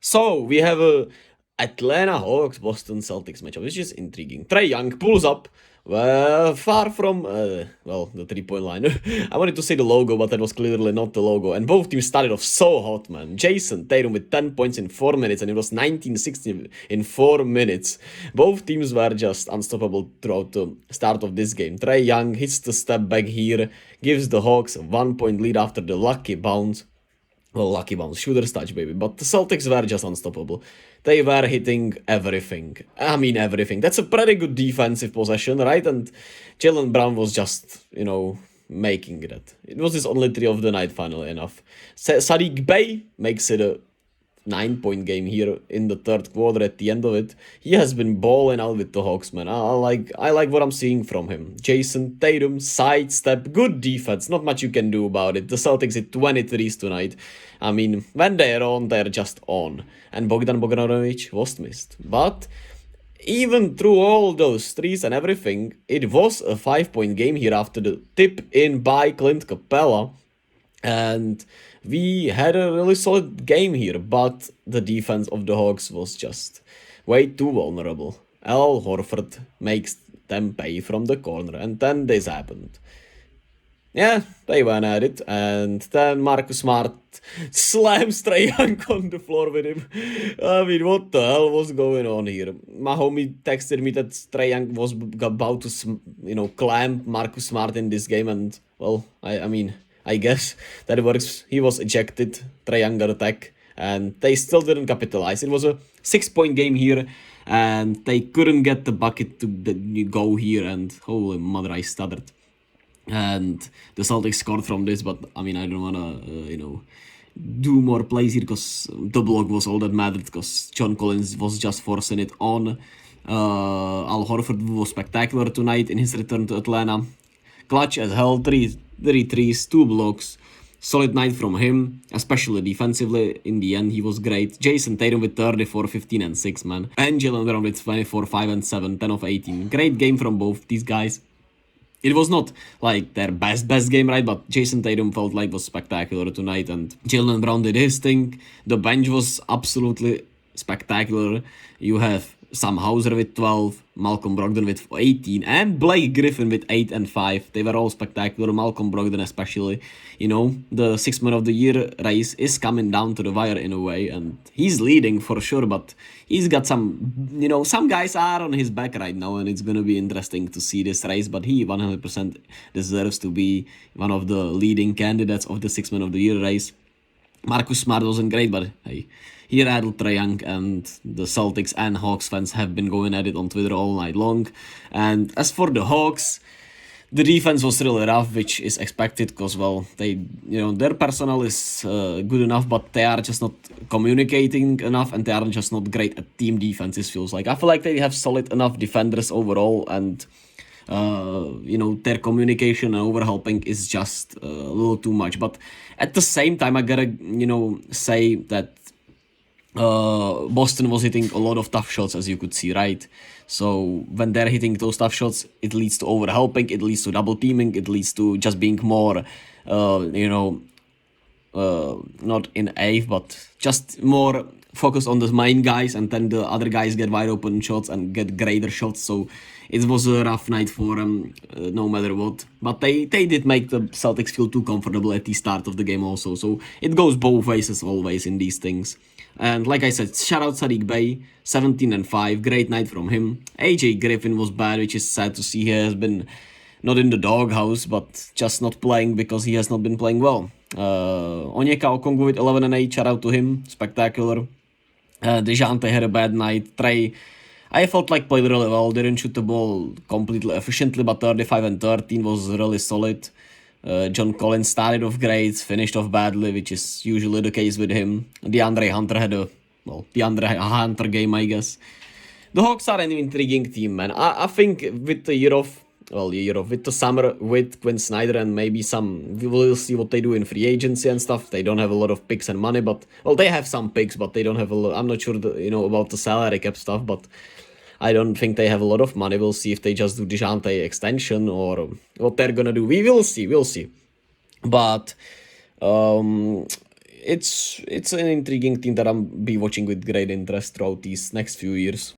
So we have a Atlanta Hawks Boston Celtics matchup, which is intriguing. Trae Young pulls up far from the 3-point line. I wanted to say the logo, but that was clearly not the logo. And both teams started off so hot, man. Jason Tatum with 10 points in 4 minutes, and it was 19-16 in 4 minutes. Both teams were just unstoppable throughout the start of this game. Trae Young hits the step back here, gives the Hawks a 1-point lead after the lucky bounce. Well, lucky bounce, shooter's touch, baby. But the Celtics were just unstoppable. They were hitting everything. I mean, everything. That's a pretty good defensive possession, right? And Jaylen Brown was just, making that. It was his only three of the night, funnily enough. Sadiq Bey makes it a 9-point game here in the third quarter at the end of it. He has been balling out with the Hawks, man. I like what I'm seeing from him. Jason Tatum, sidestep, good defense. Not much you can do about it. The Celtics hit 23s tonight. I mean, when they're on, they're just on. And Bogdan Bogdanovic was missed. But even through all those threes and everything, it was a 5-point game here after the tip in by Clint Capella. And we had a really solid game here, but the defense of the Hawks was just way too vulnerable. Al Horford makes them pay from the corner, and then this happened. Yeah, they went at it, and then Marcus Smart slams Trae Young on the floor with him. I mean, what the hell was going on here? My homie texted me that Trae Young was about to, clamp Marcus Smart in this game, and, well, I mean, I guess that works. He was ejected, Trae Young got attack, and they still didn't capitalize. It was a 6-point game here, and they couldn't get the bucket to go here, and holy mother, I stuttered. And the Celtics scored from this, but I mean, I don't wanna, do more plays here because the block was all that mattered because John Collins was just forcing it on. Al Horford was spectacular tonight in his return to Atlanta. Clutch as hell, three threes, 2 blocks. Solid night from him, especially defensively. In the end, he was great. Jason Tatum with 34, 15, and 6, man. And Jaylen Brown with 24, 5, and 7, 10 of 18. Great game from both these guys. It was not like their best game, right? But Jason Tatum felt like was spectacular tonight, and Jaylen Brown did his thing. The bench was absolutely spectacular. You have Sam Hauser with 12, Malcolm Brogdon with 18, and Blake Griffin with 8 and 5. They were all spectacular. Malcolm Brogdon especially. The 6th man of the year race is coming down to the wire in a way, and he's leading for sure, but he's got some guys are on his back right now, and it's gonna be interesting to see this race, but he 100% deserves to be one of the leading candidates of the 6th man of the year race. Marcus Smart wasn't great, but hey, he rattled Trae Young, and the Celtics and Hawks fans have been going at it on Twitter all night long. And as for the Hawks, the defense was really rough, which is expected because, well, their personnel is good enough, but they are just not communicating enough, and they are just not great at team defense, it feels like. I feel like they have solid enough defenders overall, and their communication and overhelping is just a little too much. But at the same time, I gotta, say that Boston was hitting a lot of tough shots, as you could see, right? So when they're hitting those tough shots, it leads to overhelping, it leads to double teaming, it leads to just being more, not in A, but just more focused on the main guys, and then the other guys get wide open shots and get greater shots. So it was a rough night for them, no matter what. But they did make the Celtics feel too comfortable at the start of the game also. So it goes both ways as always in these things. And like I said, shout out Sadiq Bey, 17 and 5, great night from him. AJ Griffin was bad, which is sad to see. He has been not in the doghouse, but just not playing because he has not been playing well. Onyeka Okongwu with 11 and 8, shout out to him, spectacular. DeJounte had a bad night. Trae, I felt like played really well, didn't shoot the ball completely efficiently, but 35 and 13 was really solid. John Collins started off great, finished off badly, which is usually the case with him. DeAndre Hunter had a DeAndre Hunter game, I guess. The Hawks are an intriguing team, man. I think with the with the summer, with Quinn Snyder and maybe we will see what they do in free agency and stuff. They don't have a lot of picks and money, but, well, they have some picks, but they don't have a lot. I'm not sure, about the salary cap stuff, but I don't think they have a lot of money. We'll see if they just do DeJounte extension or what they're gonna do. We'll see. But, it's an intriguing team that I'll be watching with great interest throughout these next few years.